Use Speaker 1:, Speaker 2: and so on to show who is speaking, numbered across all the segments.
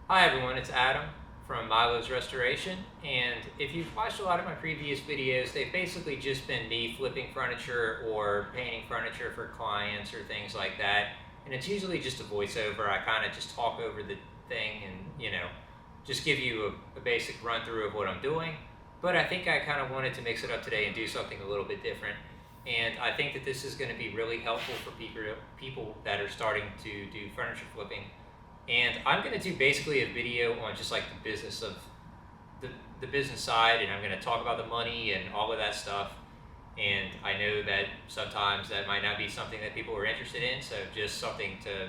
Speaker 1: Hi everyone, it's Adam from Milo's Restoration, and if you've watched a lot of my previous videos, they've basically just been me flipping furniture or painting furniture for clients or things like that, and it's usually just a voiceover. I kind of just talk over the thing and, just give you a basic run through of what I'm doing, but I think I kind of wanted to mix it up today and do something a little bit different, and I think that this is going to be really helpful for people that are starting to do furniture flipping. And I'm going to do basically a video on just like the business of the business side, and I'm going to talk about the money and all of that stuff. And I know that sometimes that might not be something that people are interested in, so just something to,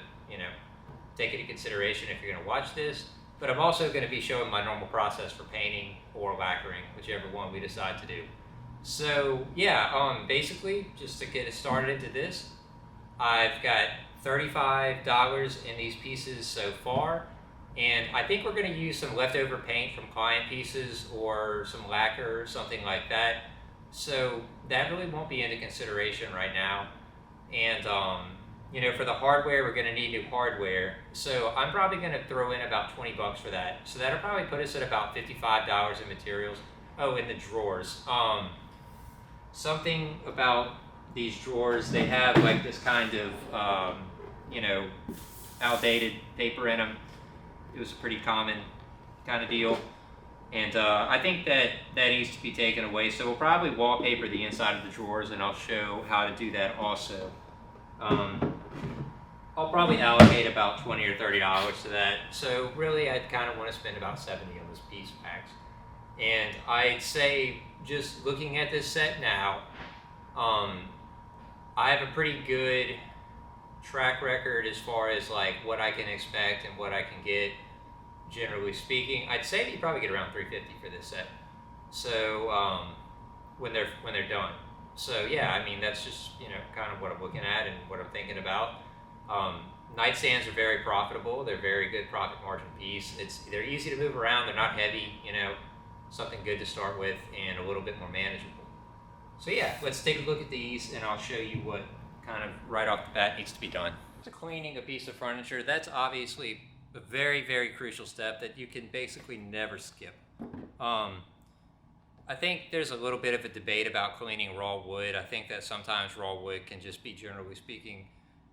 Speaker 1: take into consideration if you're going to watch this. But I'm also going to be showing my normal process for painting or lacquering, whichever one we decide to do. So yeah, basically, just to get us started into this, I've got $35 in these pieces so far, and I think we're going to use some leftover paint from client pieces or some lacquer or something like that. So that really won't be into consideration right now. And for the hardware, we're going to need new hardware. So I'm probably going to throw in about 20 bucks for that. So that'll probably put us at about $55 in materials. Oh, in the drawers. Something about these drawers, they have like this kind of outdated paper in them. It was a pretty common kind of deal, and I think that needs to be taken away. So we'll probably wallpaper the inside of the drawers, and I'll show how to do that also. I'll probably allocate about $20 or $30 to that. So really, I kind of want to spend about 70 on this piece max. And I'd say, just looking at this set now, I have a pretty good track record as far as like what I can expect and what I can get, generally speaking. I'd say that you probably get around $350 for this set. So when they're done. So yeah, I mean that's just kind of what I'm looking at and what I'm thinking about. Nightstands are very profitable. They're very good profit margin piece. They're easy to move around. They're not heavy. Something good to start with and a little bit more manageable. So yeah, let's take a look at these and I'll show you what kind of right off the bat needs to be done. So cleaning a piece of furniture, that's obviously a very, very crucial step that you can basically never skip. I think there's a little bit of a debate about cleaning raw wood. I think that sometimes raw wood can just be, generally speaking,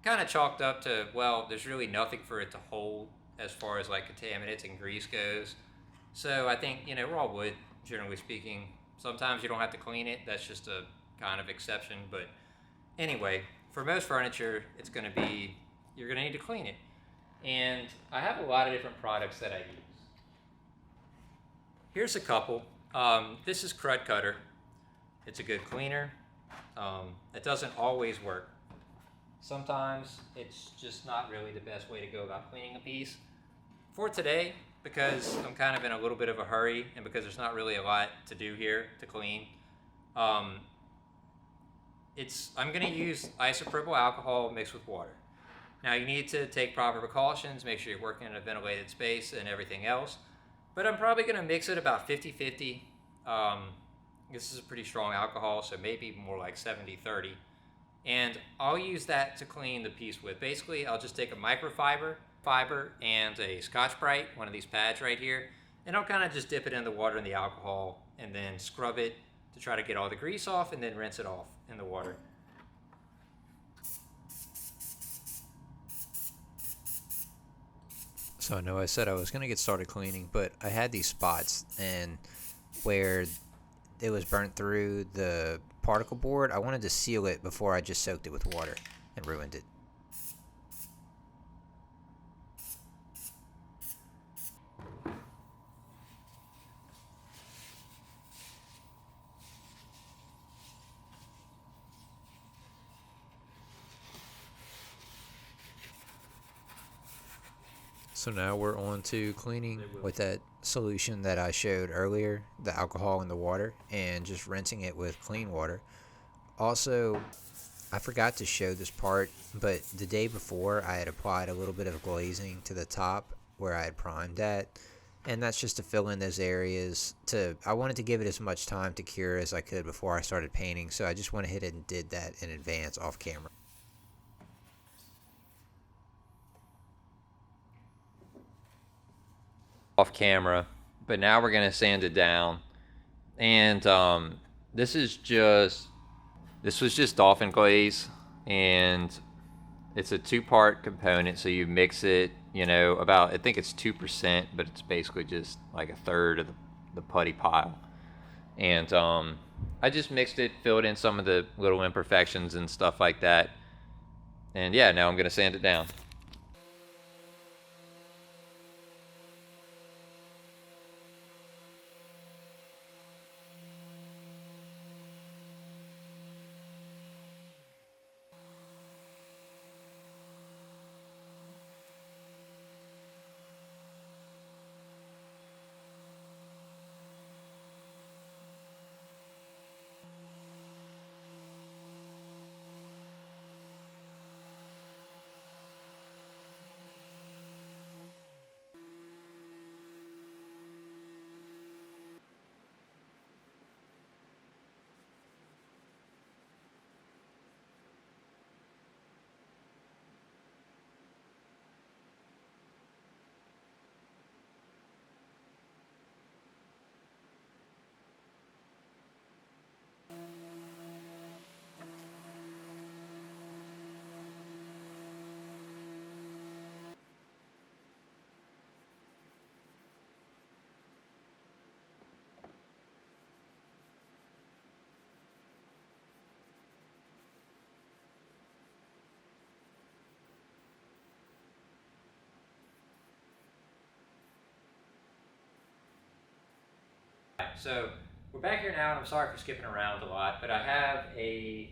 Speaker 1: kind of chalked up to, well, there's really nothing for it to hold as far as like contaminants and grease goes. So I think, raw wood, generally speaking, sometimes you don't have to clean it. That's just a kind of exception. But anyway, for most furniture, you're going to need to clean it. And I have a lot of different products that I use. Here's a couple. This is Crud Cutter. It's a good cleaner. It doesn't always work. Sometimes it's just not really the best way to go about cleaning a piece. For today, because I'm kind of in a little bit of a hurry and because there's not really a lot to do here to clean, I'm going to use isopropyl alcohol mixed with water. Now you need to take proper precautions, make sure you're working in a ventilated space and everything else, but I'm probably going to mix it about 50-50. This is a pretty strong alcohol, so maybe more like 70-30. And I'll use that to clean the piece with. Basically, I'll just take a microfiber and a Scotch-Brite, one of these pads right here, and I'll kind of just dip it in the water and the alcohol and then scrub it to try to get all the grease off and then rinse it off in the water.
Speaker 2: So I know I said I was going to get started cleaning, but I had these spots, and where it was burnt through the particle board, I wanted to seal it before I just soaked it with water and ruined it. So now we're on to cleaning with that solution that I showed earlier, the alcohol and the water, and just rinsing it with clean water. Also, I forgot to show this part, but the day before I had applied a little bit of glazing to the top where I had primed at, and that's just to fill in those areas. I wanted to give it as much time to cure as I could before I started painting, so I just went ahead and did that in advance off camera.
Speaker 1: off camera, but now we're gonna sand it down. And this was just dolphin glaze, and it's a 2-part component. So you mix it, you know, about, I think it's 2%, but it's basically just like a third of the putty pile. And I just mixed it, filled in some of the little imperfections and stuff like that. And yeah, now I'm gonna sand it down. So we're back here now, and I'm sorry for skipping around a lot, but I have the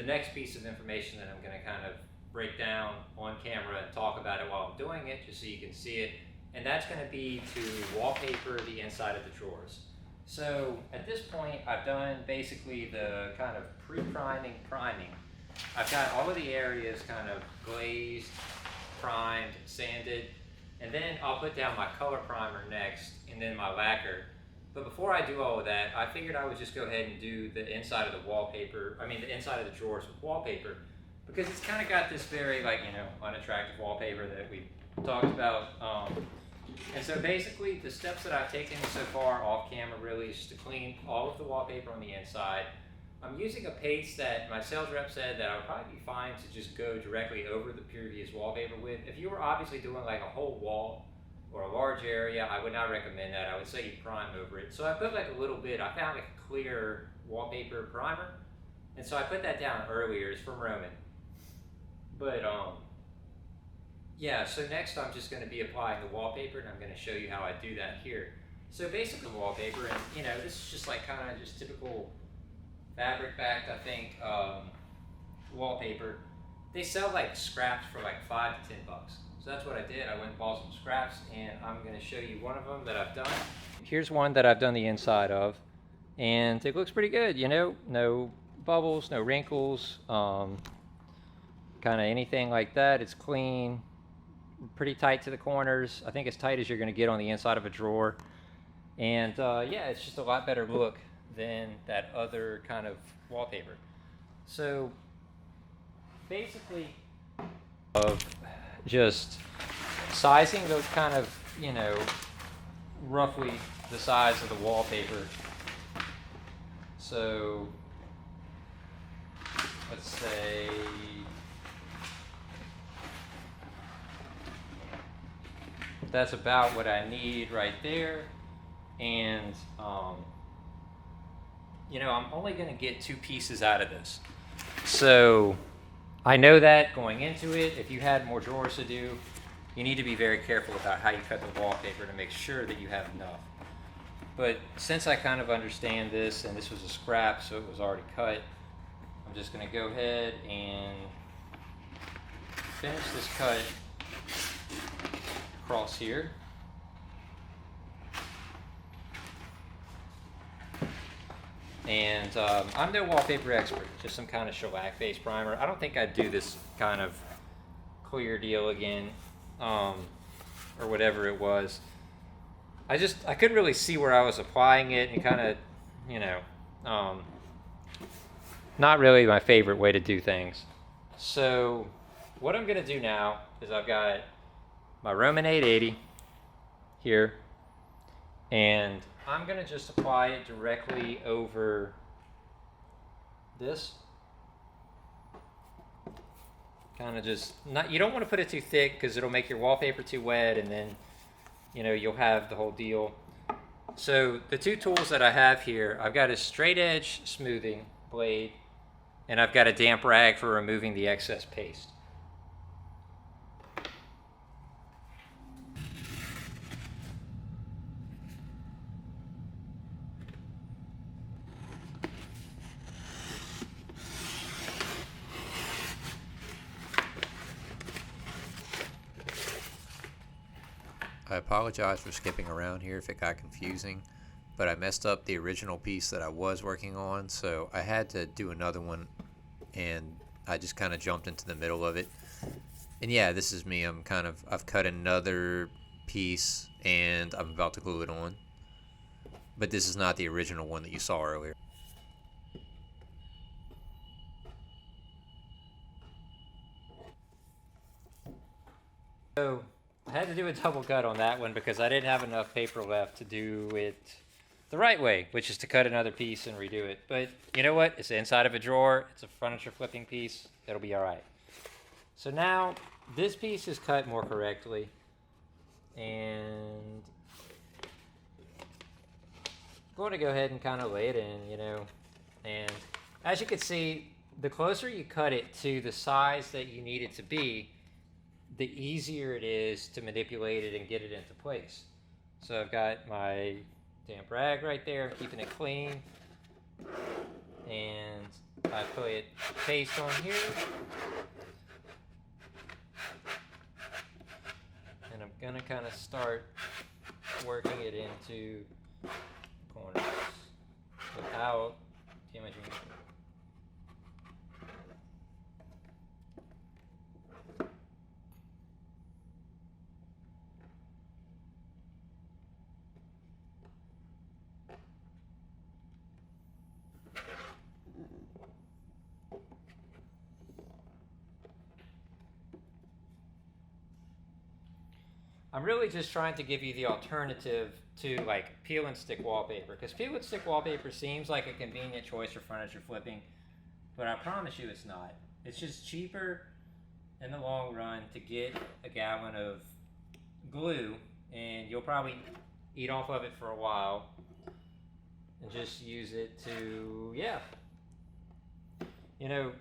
Speaker 1: next piece of information that I'm going to kind of break down on camera and talk about it while I'm doing it, just so you can see it. And that's going to be to wallpaper the inside of the drawers. So at this point, I've done basically the kind of pre-priming priming. I've got all of the areas kind of glazed, primed, sanded, and then I'll put down my color primer next, and then my lacquer. But before I do all of that, I figured I would just go ahead and do the inside of the wallpaper, the inside of the drawers with wallpaper, because it's kind of got this very, like, you know, unattractive wallpaper that we talked about. And so basically the steps that I've taken so far off camera really is to clean all of the wallpaper on the inside. I'm using a paste that my sales rep said that I would probably be fine to just go directly over the previous wallpaper with. If you were obviously doing like a whole wall or a large area, I would not recommend that. I would say you prime over it. So I put like a little bit, I found like a clear wallpaper primer. And so I put that down earlier, it's from Roman. But yeah, so next I'm just gonna be applying the wallpaper, and I'm gonna show you how I do that here. So basically wallpaper, and you know, this is just like kind of just typical fabric backed, I think, wallpaper. They sell like scraps for like $5 to $10. So that's what I did. I went and bought some scraps, and I'm going to show you one of them that I've done. Here's one that I've done the inside of, and it looks pretty good, you know, no bubbles, no wrinkles, kind of anything like that. It's clean, pretty tight to the corners. I think as tight as you're going to get on the inside of a drawer. And yeah, it's just a lot better look than that other kind of wallpaper. So basically, of just sizing those kind of, you know, roughly the size of the wallpaper. So let's say that's about what I need right there. And you know, I'm only going to get 2 pieces out of this. So I know that going into it. If you had more drawers to do, you need to be very careful about how you cut the wallpaper to make sure that you have enough. But since I kind of understand this, and this was a scrap, so it was already cut, I'm just going to go ahead and finish this cut across here. And I'm no wallpaper expert, just some kind of shellac based primer. I don't think I'd do this kind of clear deal again, or whatever it was. I couldn't really see where I was applying it, and kind of, you know, not really my favorite way to do things. So what I'm going to do now is I've got my Roman 880 here, And I'm gonna just apply it directly over this. Kind of just, not, you don't want to put it too thick because it'll make your wallpaper too wet, and then, you know, you'll have the whole deal. So the two tools that I have here, I've got a straight edge smoothing blade, and I've got a damp rag for removing the excess paste.
Speaker 2: I apologize for skipping around here if it got confusing, but I messed up the original piece that I was working on, so I had to do another one, and I just kind of jumped into the middle of it. And yeah, this is me. I've cut another piece, and I'm about to glue it on. But this is not the original one that you saw earlier.
Speaker 1: So I had to do a double cut on that one because I didn't have enough paper left to do it the right way, which is to cut another piece and redo it. But you know what? It's the inside of a drawer. It's a furniture flipping piece. It'll be all right. So now this piece is cut more correctly. And I'm going to go ahead and kind of lay it in, you know. And as you can see, the closer you cut it to the size that you need it to be, the easier it is to manipulate it and get it into place. So I've got my damp rag right there, keeping it clean. And I put paste on here. And I'm gonna kind of start working it into corners without damaging it. I'm really just trying to give you the alternative to like peel and stick wallpaper, because peel and stick wallpaper seems like a convenient choice for furniture flipping, but I promise you it's not. It's just cheaper in the long run to get a gallon of glue, and you'll probably eat off of it for a while and just use it to, yeah, you know,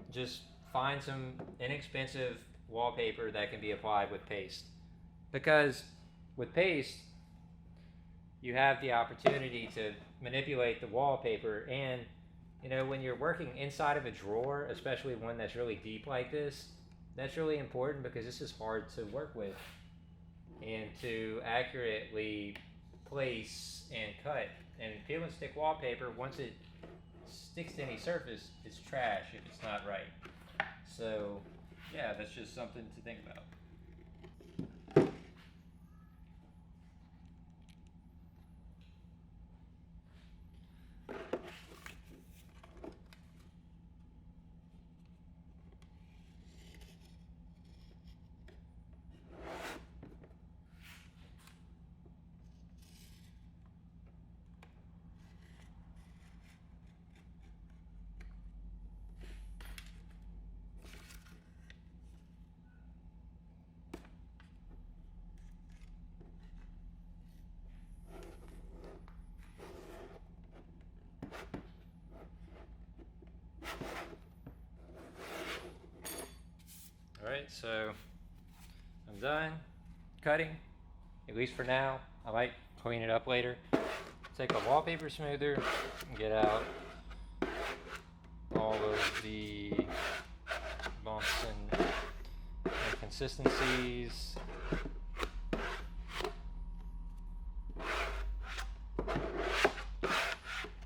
Speaker 1: just find some inexpensive wallpaper that can be applied with paste. Because with paste, you have the opportunity to manipulate the wallpaper, and you know, when you're working inside of a drawer, especially one that's really deep like this, that's really important because this is hard to work with and to accurately place and cut. And peel and stick wallpaper, once it sticks to any surface, it's trash if it's not right. So yeah, that's just something to think about. Alright, so I'm done cutting, at least for now. I might clean it up later. Take a wallpaper smoother and get out all of the bumps and inconsistencies.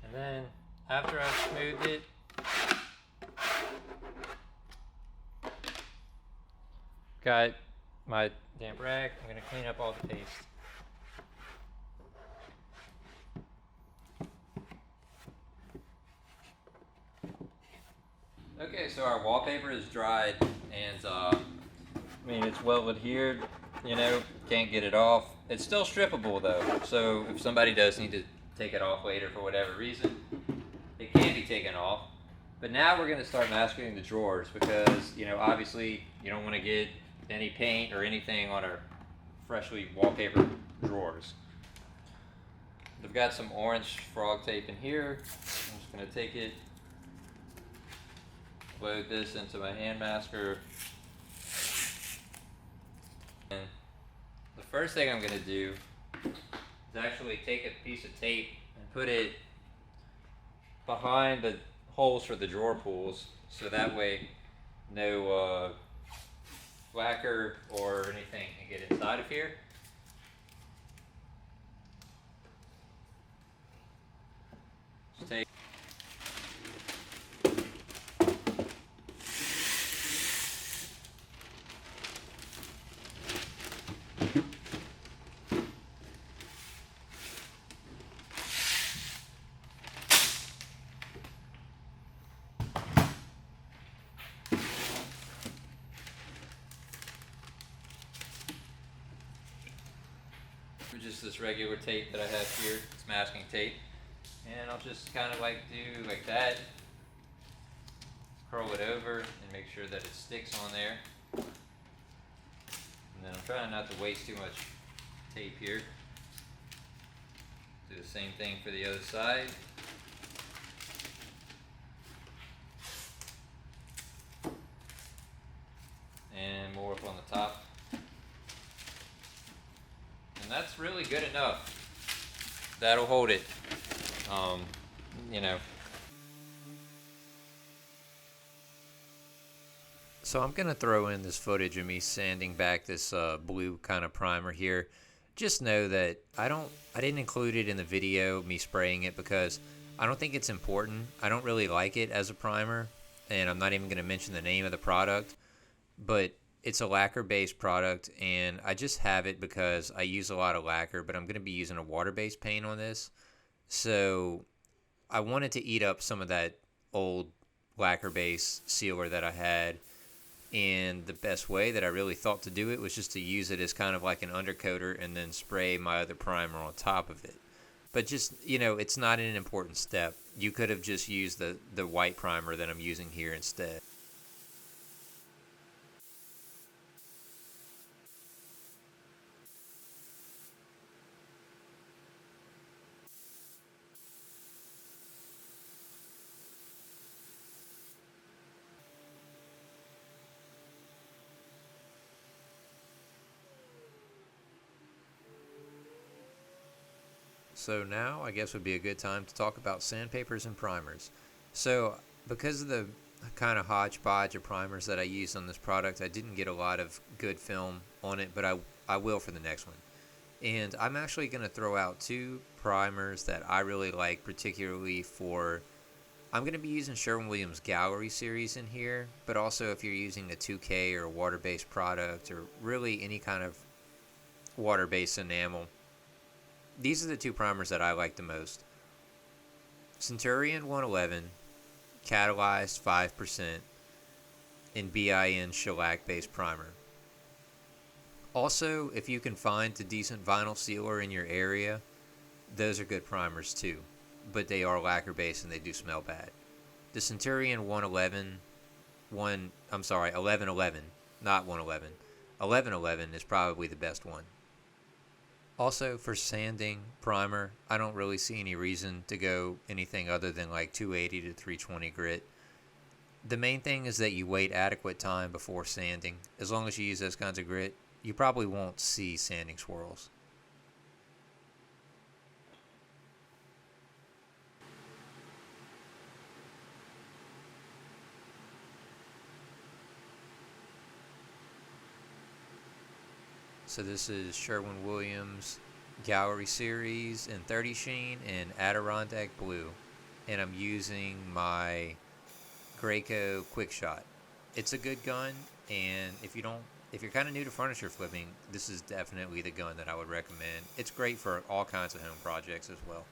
Speaker 1: And then after I've smoothed it, got my damp rag. I'm going to clean up all the paste. Okay, so our wallpaper is dried, and I mean, it's well adhered, you know, can't get it off. It's still strippable though, so if somebody does need to take it off later for whatever reason, it can be taken off. But now we're going to start masking the drawers because, obviously you don't want to get any paint or anything on our freshly wallpapered drawers. I've got some orange frog tape in here. I'm just going to take it, load this into my hand masker. And the first thing I'm going to do is actually take a piece of tape and put it behind the holes for the drawer pulls, so that way no lacquer or anything can get inside of here. Just take just this regular tape that I have here. It's masking tape, and I'll just kind of do like that, curl it over and make sure that it sticks on there. And then I'm trying not to waste too much tape here. Do the same thing for the other side. And more up on the top. And that's really good enough. That'll hold it.
Speaker 2: So I'm going to throw in this footage of me sanding back this blue kind of primer here. Just know that I didn't include it in the video, me spraying it, because I don't think it's important. I don't really like it as a primer, and I'm not even going to mention the name of the product, but it's a lacquer-based product, and I just have it because I use a lot of lacquer, but I'm going to be using a water-based paint on this. So I wanted to eat up some of that old lacquer-based sealer that I had, and the best way that I really thought to do it was just to use it as kind of like an undercoater and then spray my other primer on top of it. But just, it's not an important step. You could have just used the white primer that I'm using here instead. So now I guess would be a good time to talk about sandpapers and primers. So because of the kind of hodgepodge of primers that I used on this product, I didn't get a lot of good film on it, but I will for the next one. And I'm actually going to throw out two primers that I really like, particularly for, I'm going to be using Sherwin-Williams Gallery series in here, but also if you're using a 2K or a water-based product or really any kind of water-based enamel, these are the two primers that I like the most. Centurion 111, catalyzed 5%, and BIN shellac-based primer. Also, if you can find a decent vinyl sealer in your area, those are good primers too, but they are lacquer-based and they do smell bad. The Centurion 1111, not 111. 1111 is probably the best one. Also, for sanding primer, I don't really see any reason to go anything other than like 280 to 320 grit. The main thing is that you wait adequate time before sanding. As long as you use those kinds of grit, you probably won't see sanding swirls. So this is Sherwin-Williams Gallery Series in 30 Sheen and Adirondack Blue. And I'm using my Graco Quick Shot. It's a good gun, and if you're kind of new to furniture flipping, this is definitely the gun that I would recommend. It's great for all kinds of home projects as well.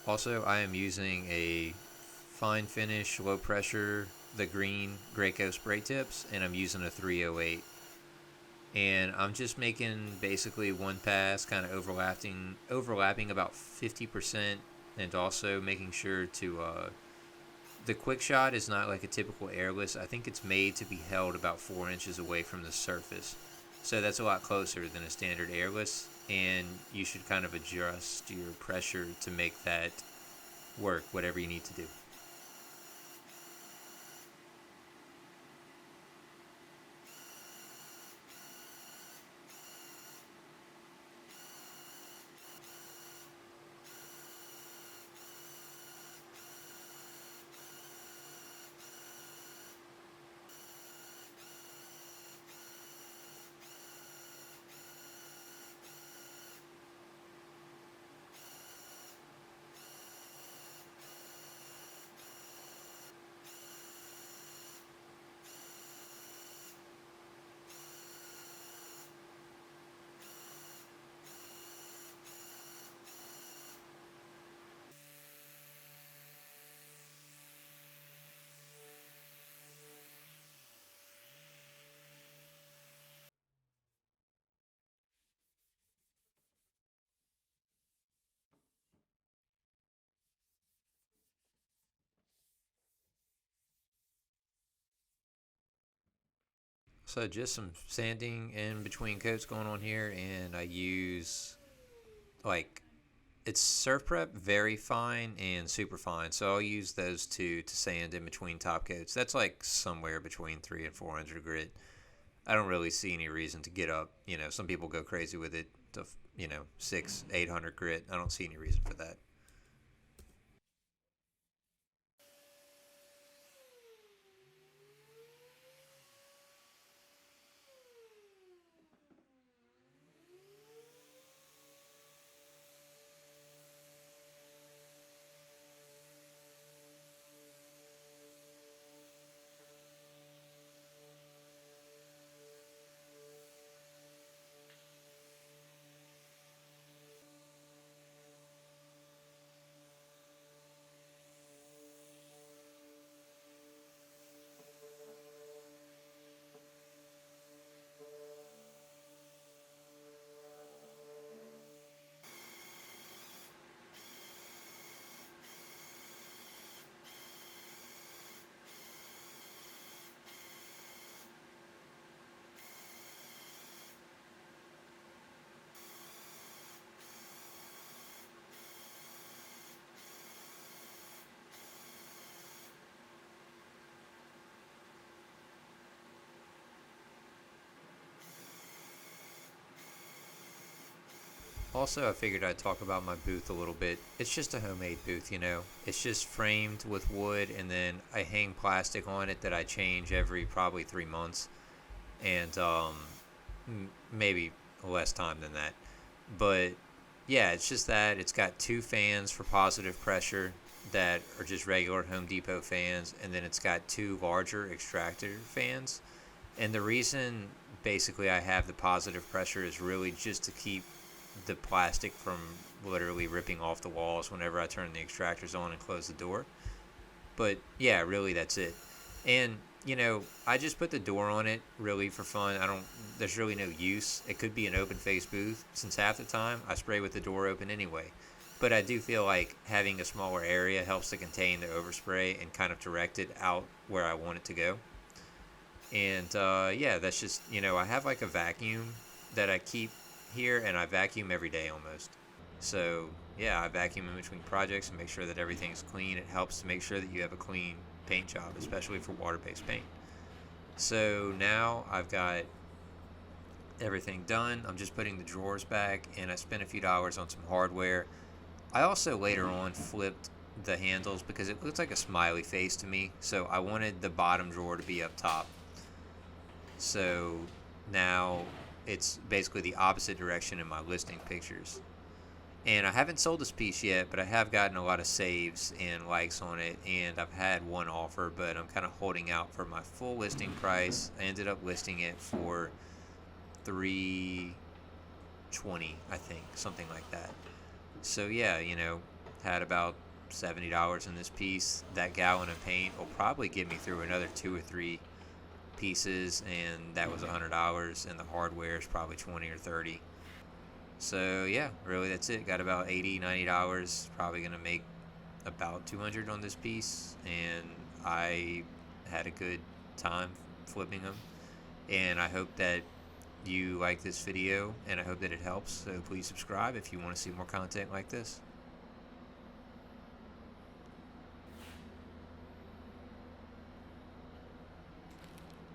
Speaker 2: Also, I am using a fine finish, low pressure, the green Graco spray tips, and I'm using a 308. And I'm just making basically one pass, kind of overlapping about 50%, and also making sure to the quick shot is not like a typical airless. I think it's made to be held about 4 inches away from the surface, so that's a lot closer than a standard airless. And you should kind of adjust your pressure to make that work, whatever you need to do. So just some sanding in between coats going on here, and I use like it's surf prep very fine and super fine. So I'll use those two to sand in between top coats. That's like somewhere between 300 and 400 grit. I don't really see any reason to get up. Some people go crazy with it to 600-800 grit. I don't see any reason for that. Also, I figured I'd talk about my booth a little bit. It's just a homemade booth. It's just framed with wood, and then I hang plastic on it that I change every probably 3 months, and maybe less time than that. But yeah, it's just that it's got two fans for positive pressure that are just regular Home Depot fans, and then it's got two larger extractor fans. And the reason basically I have the positive pressure is really just to keep the plastic from literally ripping off the walls whenever I turn the extractors on and close the door. But yeah, really that's it. And I just put the door on it really for fun. There's really no use. It could be an open face booth since half the time I spray with the door open anyway. But I do feel like having a smaller area helps to contain the overspray and kind of direct it out where I want it to go. And yeah, that's just, I have like a vacuum that I keep here, and I vacuum every day almost. So yeah, I vacuum in between projects and make sure that everything's clean. It helps to make sure that you have a clean paint job, especially for water-based paint. So now I've got everything done. I'm just putting the drawers back, and I spent a few dollars on some hardware. I also later on flipped the handles because it looks like a smiley face to me, so I wanted the bottom drawer to be up top. So now it's basically the opposite direction in my listing pictures. And I haven't sold this piece yet, but I have gotten a lot of saves and likes on it, and I've had one offer, but I'm kind of holding out for my full listing price. I ended up listing it for 320, I think, something like that. So yeah, had about $70 in this piece. That gallon of paint will probably get me through another 2 or 3 pieces, and that was $100, and the hardware is probably 20 or 30. So yeah, really that's it. Got about $80-90. Probably gonna make about 200 on this piece, and I had a good time flipping them. And I hope that you like this video, and I hope that it helps. So please subscribe if you want to see more content like this.